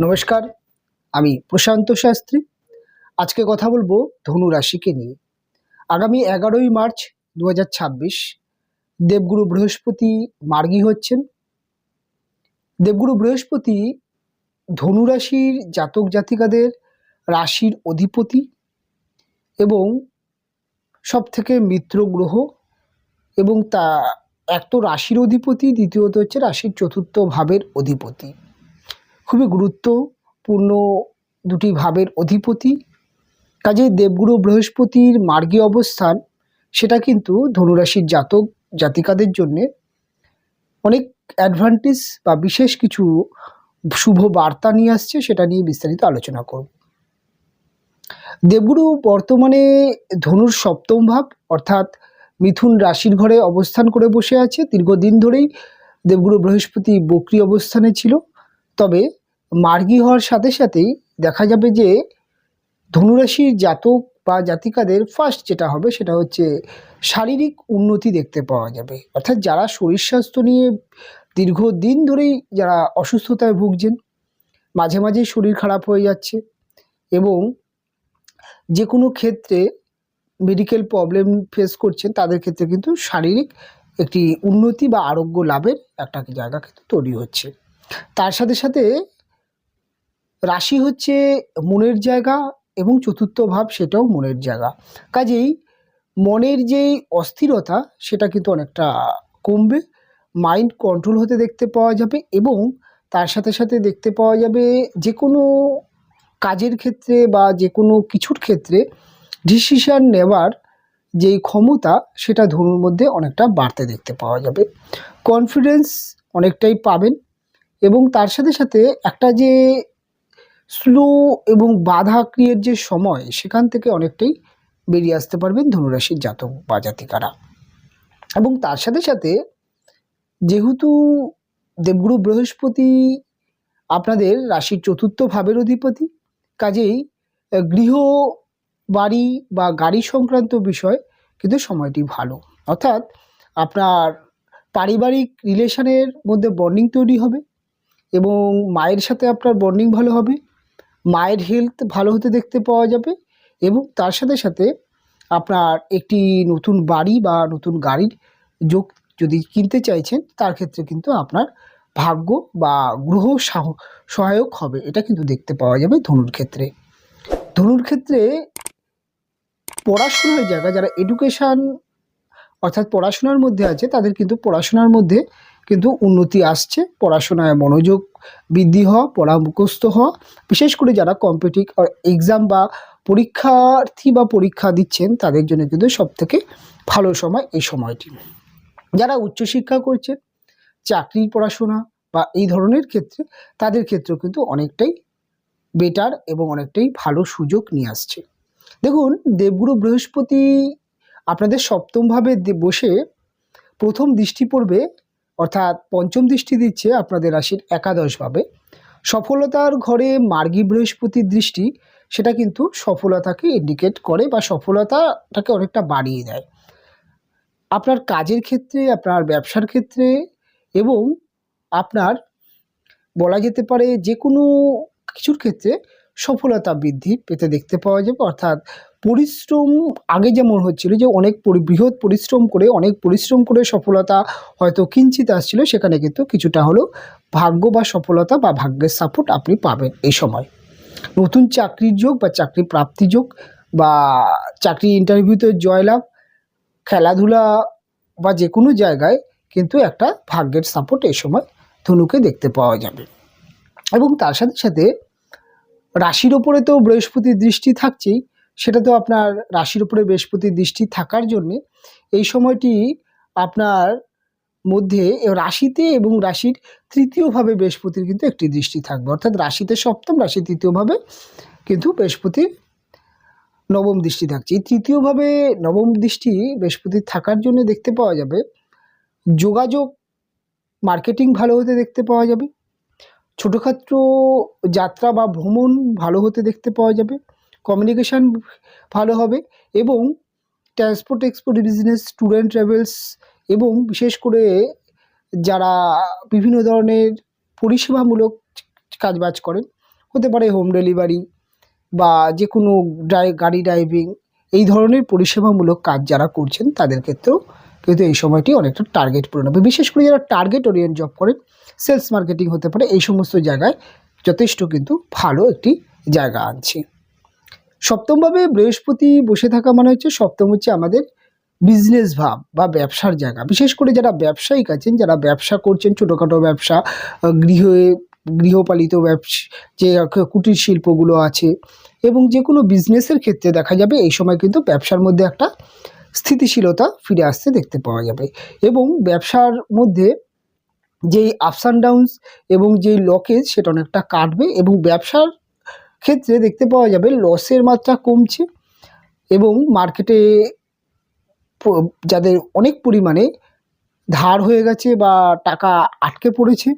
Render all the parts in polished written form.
নমস্কার, আমি প্রশান্ত শাস্ত্রী। আজকে কথা বলবো ধনু রাশিকে নিয়ে। আগামী 11ই মার্চ 2026 দেবগুরু বৃহস্পতি মার্গী হচ্ছেন। দেবগুরু বৃহস্পতি ধনু রাশির জাতক জাতিকাদের রাশির অধিপতি এবং সবথেকে মিত্র গ্রহ, এবং তা এক তো রাশির অধিপতি, দ্বিতীয়ত হচ্ছে রাশির চতুর্থ ভাবের অধিপতি। খুবই গুরুত্বপূর্ণ দুটি ভাবের অধিপতি। কাজেই দেবগুরু বৃহস্পতির মার্গী অবস্থান সেটা কিন্তু ধনুরাশির জাতক জাতিকাদের জন্যে অনেক অ্যাডভান্টেজ বা বিশেষ কিছু শুভ বার্তা নিয়ে আসছে, সেটা নিয়ে বিস্তারিত আলোচনা করব। দেবগুরু বর্তমানে ধনুর সপ্তম ভাব অর্থাৎ মিথুন রাশির ঘরে অবস্থান করে বসে আছে। দীর্ঘদিন ধরেই দেবগুরু বৃহস্পতি বক্রী অবস্থানে ছিল, তবে মার্গী হওয়ার সাথে সাথেই দেখা যাবে যে ধনুরাশির জাতক বা জাতিকাদের ফার্স্ট যেটা হবে সেটা হচ্ছে শারীরিক উন্নতি দেখতে পাওয়া যাবে। অর্থাৎ যারা শরীর স্বাস্থ্য নিয়ে দীর্ঘদিন ধরেই যারা অসুস্থতায় ভুগছেন, মাঝে মাঝেই শরীর খারাপ হয়ে যাচ্ছে এবং যে কোনো ক্ষেত্রে মেডিকেল প্রবলেম ফেস করছেন, তাদের ক্ষেত্রে কিন্তু শারীরিক একটি উন্নতি বা আরোগ্য লাভের একটা জায়গা কিন্তু তৈরি হচ্ছে। তার সাথে সাথে রাশি হচ্ছে মনের জায়গা এবং চতুর্থ ভাব সেটাও মনের জায়গা। কাজেই মনের যেই অস্থিরতা সেটা কিন্তু অনেকটা কমবে, মাইন্ড কন্ট্রোল হতে দেখতে পাওয়া যাবে এবং তার সাথে সাথে দেখতে পাওয়া যাবে যে কোনো কাজের ক্ষেত্রে বা যে কোনো কিছুর ক্ষেত্রে ডিসিশন নেওয়ার যেই ক্ষমতা সেটা ধনুর মধ্যে অনেকটা বাড়তে দেখতে পাওয়া যাবে। কনফিডেন্স অনেকটাই পাবেন এবং তার সাথে সাথে একটা যে স্লো এবং বাধা ক্রিয়ের যে সময়, সেখান থেকে অনেকটাই বেরিয়ে আসতে পারবেন ধনুরাশির জাতক বা জাতিকারা। এবং তার সাথে সাথে যেহেতু দেবগুরু বৃহস্পতি আপনাদের রাশির চতুর্থ ভাবের অধিপতি, কাজেই গৃহ, বাড়ি বা গাড়ি সংক্রান্ত বিষয় কিন্তু সময়টি ভালো। অর্থাৎ আপনার পারিবারিক রিলেশনের মধ্যে বন্ডিং তৈরি হবে এবং মায়ের সাথে আপনার বন্ডিং ভালো হবে, মায়ের হেলথ ভালো হতে দেখতে পাওয়া যাবে এবং তার সাথে সাথে আপনার একটি নতুন বাড়ি বা নতুন গাড়ির যোগ যদি কিনতে চাইছেন, তার ক্ষেত্রে কিন্তু আপনার ভাগ্য বা গ্রহ সহায়ক হবে, এটা কিন্তু দেখতে পাওয়া যাবে ধনুর ক্ষেত্রে। ধনুর ক্ষেত্রে পড়াশোনার জায়গা, যারা এডুকেশান অর্থাৎ পড়াশোনার মধ্যে আছে, তাদের কিন্তু পড়াশোনার মধ্যে কিন্তু উন্নতি আসছে। পড়াশোনায় মনোযোগ বৃদ্ধি হওয়া, পড়া মুখস্থ হওয়া, বিশেষ করে যারা কম্পিটিটিভ এক্সাম বা পরীক্ষার্থী বা পরীক্ষা দিচ্ছেন, তাদের জন্য কিন্তু সবথেকে ভালো সময় এই সময়টি। যারা উচ্চশিক্ষা করছেন, চাকরির পড়াশোনা বা এই ধরনের ক্ষেত্রে, তাদের ক্ষেত্রেও কিন্তু অনেকটাই বেটার এবং অনেকটাই ভালো সুযোগ নিয়ে আসছে। দেখুন, দেবগুরু বৃহস্পতি আপনাদের সপ্তমভাবে বসে প্রথম দৃষ্টি পড়বে, অর্থাৎ পঞ্চম দৃষ্টি দিচ্ছে আপনাদের রাশির একাদশভাবে। সফলতার ঘরে মার্গী বৃহস্পতির দৃষ্টি সেটা কিন্তু সফলতাকে ইন্ডিকেট করে বা সফলতাটাকে অনেকটা বাড়িয়ে দেয় আপনার কাজের ক্ষেত্রে, আপনার ব্যবসার ক্ষেত্রে এবং আপনার বলা যেতে পারে যে কোনো কিছুর ক্ষেত্রে সফলতা বৃদ্ধি পেতে দেখতে পাওয়া যাবে। অর্থাৎ পরিশ্রম আগে যেমন হচ্ছিল যে অনেক বৃহৎ পরিশ্রম করে সফলতা হয়তো কিঞ্চিত আসছিল, সেখানে কিন্তু কিছুটা হলেও ভাগ্য বা সফলতা বা ভাগ্যের সাপোর্ট আপনি পাবেন এই সময়। নতুন চাকরির যোগ বা চাকরি প্রাপ্তি যোগ বা চাকরি ইন্টারভিউতে জয়লাভ, খেলাধুলা বা যে কোনো জায়গায় কিন্তু একটা ভাগ্যের সাপোর্ট এই সময় ধনুকে দেখতে পাওয়া যাবে। এবং তার সাথে সাথে রাশির ওপরে তো বৃহস্পতির দৃষ্টি থাকছেই, সেটা তো আপনার রাশির ওপরে বৃহস্পতির দৃষ্টি থাকার জন্যে এই সময়টি আপনার মধ্যে রাশিতে এবং রাশির তৃতীয়ভাবে বৃহস্পতির কিন্তু একটি দৃষ্টি থাকবে। অর্থাৎ রাশিতে সপ্তম, রাশির তৃতীয়ভাবে কিন্তু বৃহস্পতির নবম দৃষ্টি থাকছে। এই তৃতীয়ভাবে নবম দৃষ্টি বৃহস্পতির থাকার জন্য দেখতে পাওয়া যাবে যোগাযোগ, মার্কেটিং ভালো হতে দেখতে পাওয়া যাবে, ছোটোখাটো যাত্রা বা ভ্রমণ ভালো হতে দেখতে পাওয়া যাবে, কমিউনিকেশান ভালো হবে এবং transport export business, tour and travels এবং বিশেষ করে যারা বিভিন্ন ধরনের পরিষেবামূলক কাজবাজ করেন, হতে পারে হোম ডেলিভারি বা যে কোনো গাড়ি ড্রাইভিং, এই ধরনের পরিষেবামূলক কাজ যারা করছেন তাদের ক্ষেত্রেও কিন্তু এই সময়টি অনেকটা টার্গেট পূরণ হবে। বিশেষ করে যারা টার্গেট ওরিয়েন্ট জব করেন, সেলস মার্কেটিং হতে পারে, এই সমস্ত জায়গায় যথেষ্ট কিন্তু ভালো একটি জায়গা আনছে। সপ্তমভাবে বৃহস্পতি বসে থাকা মানে হচ্ছে, সপ্তম হচ্ছে আমাদের বিজনেস ভাব বা ব্যবসার জায়গা। বিশেষ করে যারা ব্যবসায়িক আছেন, যারা ব্যবসা করছেন, ছোটোখাটো ব্যবসা, গৃহপালিত ব্যবসা, যে কুটির শিল্পগুলো আছে, এবং যে কোনো বিজনেসের ক্ষেত্রে দেখা যাবে এই সময় কিন্তু ব্যবসার মধ্যে একটা স্থিতিশীলতা ফিরে আসতে দেখতে পাওয়া যাবে। এবং ব্যবসার মধ্যে যেই আপস অ্যান্ড ডাউনস এবং যেই লকেজ সেটা অনেকটা কাটবে, এবং ব্যবসার ক্ষেত্রে দেখতে পাওয়া যাবে লসের মাত্রা কমছে, এবং মার্কেটে যাদের অনেক পরিমাণে ধার হয়ে গেছে বা টাকা আটকে পড়েছে,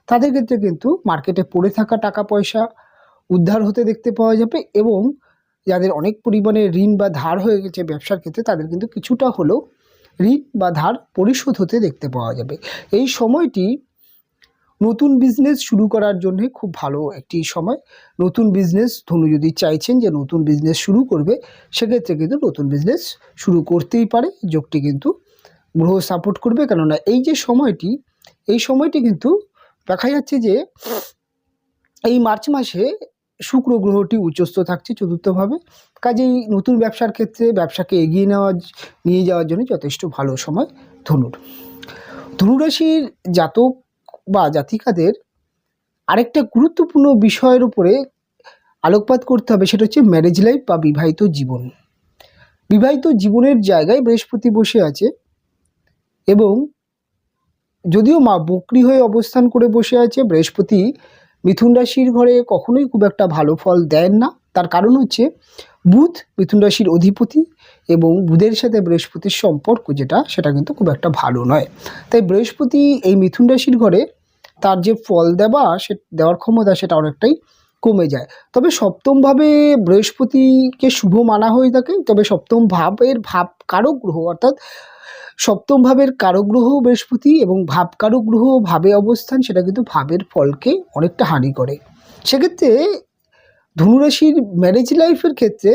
তাদের ক্ষেত্রে কিন্তু মার্কেটে পড়ে থাকা টাকা পয়সা উদ্ধার হতে দেখতে পাওয়া যাবে। এবং যাদের অনেক পরিমাণে ঋণ বা ধার হয়ে গেছে ব্যবসার ক্ষেত্রে, তাদের কিন্তু কিছুটা হলেও ঋণ বা ধার পরিশোধ হতে দেখতে পাওয়া যাবে। এই সময়টি নতুন বিজনেস শুরু করার জন্য খুব ভালো একটি সময়। নতুন বিজনেস ধনু যদি চাইছেন যে নতুন বিজনেস শুরু করবে, সেক্ষেত্রে কিন্তু নতুন বিজনেস শুরু করতেই পারে। যোগটি কিন্তু গ্রহ সাপোর্ট করবে, কেননা এই যে সময়টি, এই সময়টি কিন্তু দেখা যাচ্ছে যে এই মার্চ মাসে শুক্র গ্রহটি উচ্চস্থ থাকছে চতুর্থভাবে। কাজেই নতুন ব্যবসার ক্ষেত্রে ব্যবসাকে এগিয়ে নিয়ে যাওয়ার জন্য যথেষ্ট ভালো সময় ধনুর। ধনুরাশির জাতক বা জাতিকাদের আরেকটা গুরুত্বপূর্ণ বিষয়ের উপরে আলোকপাত করতে হবে, সেটা হচ্ছে ম্যারেজ লাইফ বা বিবাহিত জীবন। বিবাহিত জীবনের জায়গায় বৃহস্পতি বসে আছে, এবং যদিও মা বক্রী হয়ে অবস্থান করে বসে আছে, বৃহস্পতি মিথুন রাশির ঘরে কখনোই খুব একটা ভালো ফল দেন না। তার কারণ হচ্ছে বুধ মিথুন রাশির অধিপতি, এবং বুধের সাথে বৃহস্পতির সম্পর্ক সেটা কিন্তু খুব একটা ভালো নয়। তাই বৃহস্পতি এই মিথুন রাশির ঘরে তার যে ফল দেওয়ার ক্ষমতা সেটা অনেকটাই কমে যায়। তবে সপ্তমভাবে বৃহস্পতিকে শুভ মানা হয়ে থাকে, তবে সপ্তম ভাবের ভাব কারক গ্রহ, অর্থাৎ সপ্তম ভাবের কারক গ্রহ বৃহস্পতি, এবং ভাব কারক গ্রহ ভাবে অবস্থান, সেটা কিন্তু ভাবের ফলকে অনেকটা হানি করে। সেক্ষেত্রে ধনুরাশির ম্যারেজ লাইফের ক্ষেত্রে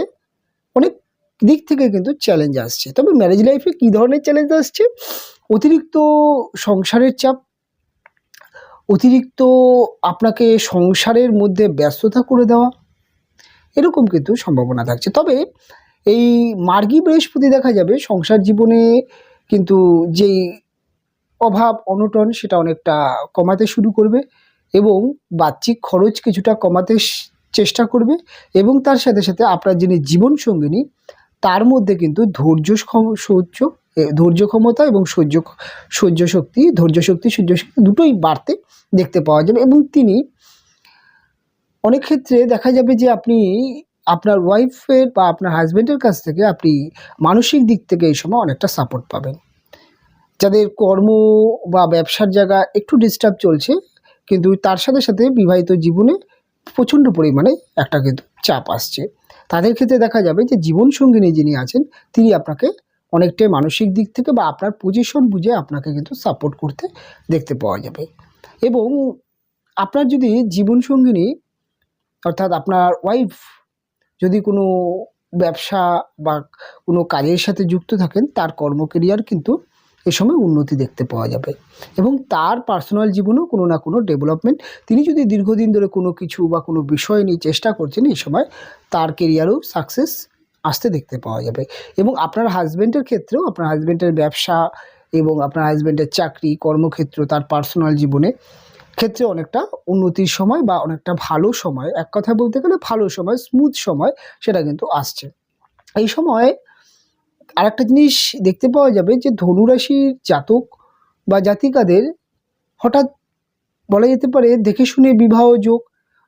অনেক দিক থেকে কিন্তু চ্যালেঞ্জ আসছে। তবে ম্যারেজ লাইফে কী ধরনের চ্যালেঞ্জ আসছে? অতিরিক্ত সংসারের চাপ, অতিরিক্ত আপনাকে সংসারের মধ্যে ব্যস্ততা করে দেওয়া, এরকম কিন্তু সম্ভাবনা থাকছে। তবে এই মার্গী বৃহস্পতি দেখা যাবে সংসার জীবনে কিন্তু যেই অভাব অনটন সেটা অনেকটা কমাতে শুরু করবে, এবং বাহ্যিক খরচ কিছুটা কমাতে চেষ্টা করবে, এবং তার সাথে সাথে আপনার যিনি জীবনসঙ্গিনী তার মধ্যে কিন্তু ধৈর্য ক্ষমতা এবং ধৈর্য শক্তি দুটোই বাড়তে দেখতে পাওয়া যাবে। এবং তিনি অনেক ক্ষেত্রে দেখা যাবে যে আপনি আপনার ওয়াইফের বা আপনার হাজব্যান্ডের কাছ থেকে আপনি মানসিক দিক থেকে এই সময় অনেকটা সাপোর্ট পাবেন। যাদের কর্ম বা ব্যবসার জায়গা একটু ডিস্টার্ব চলছে, কিন্তু তার সাথে সাথে বিবাহিত জীবনে প্রচণ্ড পরিমাণে একটা কিন্তু চাপ আসছে, তাদের ক্ষেত্রে দেখা যাবে যে জীবনসঙ্গিনী যিনি আছেন তিনি আপনাকে অনেকটাই মানসিক দিক থেকে বা আপনার পজিশন বুঝে আপনাকে কিন্তু সাপোর্ট করতে দেখতে পাওয়া যাবে। এবং আপনার যদি জীবনসঙ্গিনী অর্থাৎ আপনার ওয়াইফ যদি কোনো ব্যবসা বা কোনো কাজের সাথে যুক্ত থাকেন, তার কর্ম কেরিয়ার কিন্তু এ সময় উন্নতি দেখতে পাওয়া যাবে, এবং তার পার্সোনাল জীবনেও কোনো না কোনো ডেভেলপমেন্ট, তিনি যদি দীর্ঘদিন ধরে কোনো কিছু বা কোনো বিষয় নিয়ে চেষ্টা করছেন, এই সময় তার কেরিয়ারেও সাকসেস আসতে দেখতে পাওয়া যাবে। এবং আপনার হাজব্যান্ডের ক্ষেত্রেও আপনার হাজব্যান্ডের ব্যবসা এবং আপনার হাজব্যান্ডের চাকরি কর্মক্ষেত্র, তার পার্সোনাল জীবনে ক্ষেত্রে অনেকটা উন্নতির সময় বা অনেকটা ভালো সময়, এক কথা বলতে গেলে ভালো সময়, স্মুথ সময় সেটা কিন্তু আসছে। এই সময় আরেকটা জিনিস দেখতে পাওয়া যাবে যে ধনুরাশির জাতক বা জাতিকাদের হঠাৎ বলা যেতে পারে দেখে শুনে বিবাহ যোগ,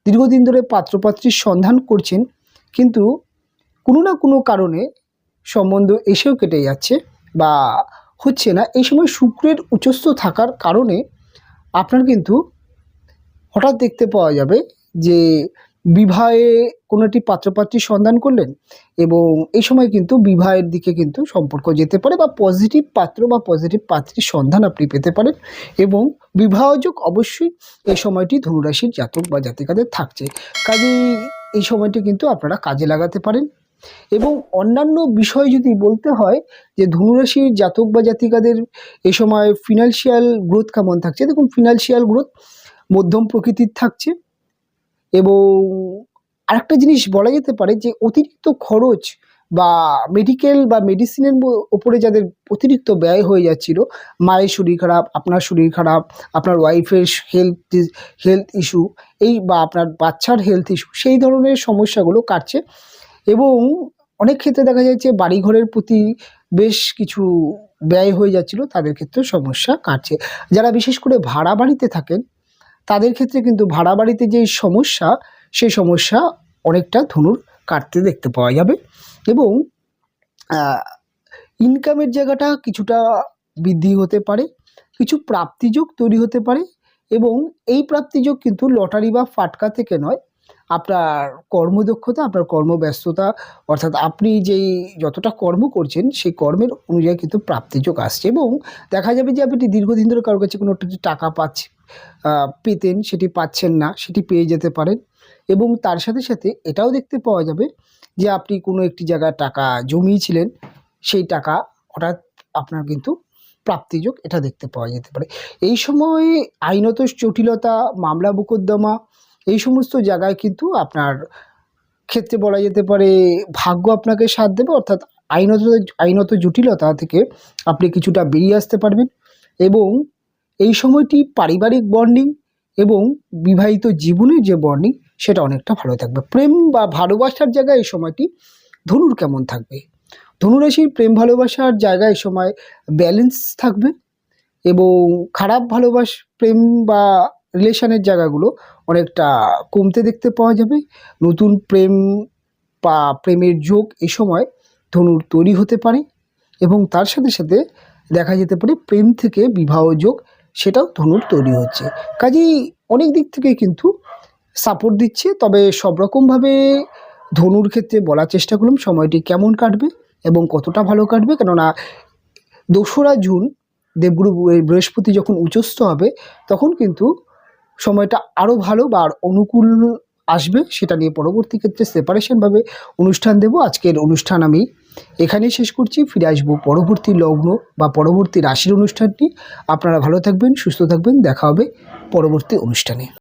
দীর্ঘদিন ধরে পাত্রপাত্রীর সন্ধান করছেন, কিন্তু কোনো না কোনো কারণে সম্বন্ধ এসেও কেটে যাচ্ছে বা হচ্ছে না। এই সময় শুক্রের উচ্চস্থ থাকার কারণে আপনার কিন্তু হঠাৎ দেখতে পাওয়া যাবে যে বিবাহে কোনো একটি পাত্রপাত্রীর সন্ধান করলেন এবং এই সময় কিন্তু বিবাহের দিকে কিন্তু সম্পর্ক যেতে পারে বা পজিটিভ পাত্র বা পজিটিভ পাত্রীর সন্ধান আপনি পেতে পারেন এবং বিবাহযোগ অবশ্যই এই সময়টি ধনুরাশির জাতক বা জাতিকাদের থাকছে। কাজেই এই সময়টি কিন্তু আপনারা কাজে লাগাতে পারেন। এবং অন্যান্য বিষয় যদি বলতে হয় যে ধনুরাশির জাতক বা জাতিকাদের এই সময় ফিনান্সিয়াল গ্রোথ কেমন থাকছে, দেখুন ফিনান্সিয়াল গ্রোথ মধ্যম প্রকৃতির থাকছে। এবং আরেকটা জিনিস বলা যেতে পারে যে অতিরিক্ত খরচ বা মেডিকেল বা মেডিসিনের ওপরে যাদের অতিরিক্ত ব্যয় হয়ে যাচ্ছিল, মায়ের শরীর খারাপ, আপনার শরীর খারাপ, আপনার ওয়াইফের হেলথ ইস্যু, এই বা আপনার বাচ্চার হেলথ ইস্যু, সেই ধরনের সমস্যাগুলো কাটছে। এবং অনেক ক্ষেত্রে দেখা যাচ্ছে বাড়িঘরের প্রতি বেশ কিছু ব্যয় হয়ে যাচ্ছিল, তাদের ক্ষেত্রে সমস্যা কাটছে। যারা বিশেষ করে ভাড়া বাড়িতে থাকেন তাদের ক্ষেত্রে কিন্তু ভাড়া বাড়িতে যে সমস্যা, সেই সমস্যা অনেকটা ধনুর কাটতে দেখতে পাওয়া যাবে। এবং ইনকামের জায়গাটা কিছুটা বৃদ্ধি হতে পারে, কিছু প্রাপ্তিযোগ তৈরি হতে পারে। এবং এই প্রাপ্তিযোগ কিন্তু লটারি বা ফাটকা থেকে নয়, আপনার কর্মদক্ষতা, আপনার কর্মব্যস্ততা, অর্থাৎ আপনি যেই যতটা কর্ম করছেন সেই কর্মের অনুযায়ী কিন্তু প্রাপ্তিযোগ আসছে। এবং দেখা যাবে যে আপনি দীর্ঘদিন ধরে কারোর কাছে কোনো একটা টাকা পেতেন, সেটি পাচ্ছেন না, সেটি পেয়ে যেতে পারেন। এবং তার সাথে সাথে এটাও দেখতে পাওয়া যাবে যে আপনি কোনো একটি জায়গায় টাকা জমিয়েছিলেন, সেই টাকা হঠাৎ আপনার কিন্তু প্রাপ্তিযোগ এটা দেখতে পাওয়া যেতে পারে। এই সময় আইনত জটিলতা, মামলা মোকদ্দমা, এই সমস্ত জায়গায় কিন্তু আপনার ক্ষেত্রে বলা যেতে পারে ভাগ্য আপনাকে সাথ দেবে, অর্থাৎ আইনত জটিলতা থেকে আপনি কিছুটা বেরিয়ে আসতে পারবেন। এবং এই সময়টি পারিবারিক বন্ডিং এবং বিবাহিত জীবনের যে বন্ডিং সেটা অনেকটা ভালো থাকবে। প্রেম বা ভালোবাসার জায়গায় এই সময়টি ধনুর কেমন থাকবে? ধনুরাশির প্রেম ভালোবাসার জায়গায় এই সময় ব্যালেন্স থাকবে এবং খারাপ প্রেম বা রিলেশনের জায়গাগুলো অনেকটা কমতে দেখতে পাওয়া যাবে। নতুন প্রেম বা প্রেমের যোগ এই সময় ধনুর তৈরি হতে পারে এবং তার সাথে সাথে দেখা যেতে পারে প্রেম থেকে বিবাহ যোগ সেটাও ধনুর তৈরি হচ্ছে। কাজেই অনেক দিক থেকে কিন্তু সাপোর্ট দিচ্ছে। তবে সব রকমভাবে ধনুর ক্ষেত্রে বলার চেষ্টা করলাম সময়টি কেমন কাটবে এবং কতটা ভালো কাটবে, কেননা 2রা জুন দেবগুরু বৃহস্পতি যখন উচ্চস্থ হবে তখন কিন্তু সময়টা আরও ভালো বা অনুকূল আসবে। সেটা নিয়ে পরবর্তী ক্ষেত্রে সেপারেশনভাবে অনুষ্ঠান দেব। আজকের অনুষ্ঠান আমি এখানেই শেষ করছি। ফিরে আসবো পরবর্তী লগ্ন বা পরবর্তী রাশির অনুষ্ঠানটি। আপনারা ভালো থাকবেন, সুস্থ থাকবেন, দেখা হবে পরবর্তী অনুষ্ঠানে।